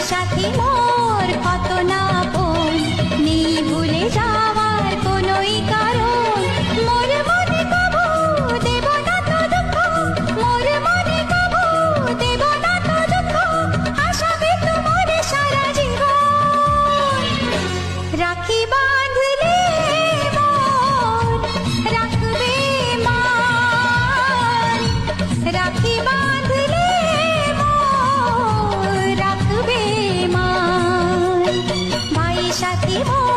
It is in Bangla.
সাথী মোর কত না আপন, নেই ভুলে যাওয়ার কোনোই কারণ। মোর মনে কবু দেব না তো দুঃখ, মোর মনে কবু দেব না তো দুঃখ, আশাবে তোমার সারা জীবন। রাখি বাঁধলে মোর রাখবে মান, রাখি বাঁধলে মোর রাখবে মান। ভাই সাথী মোর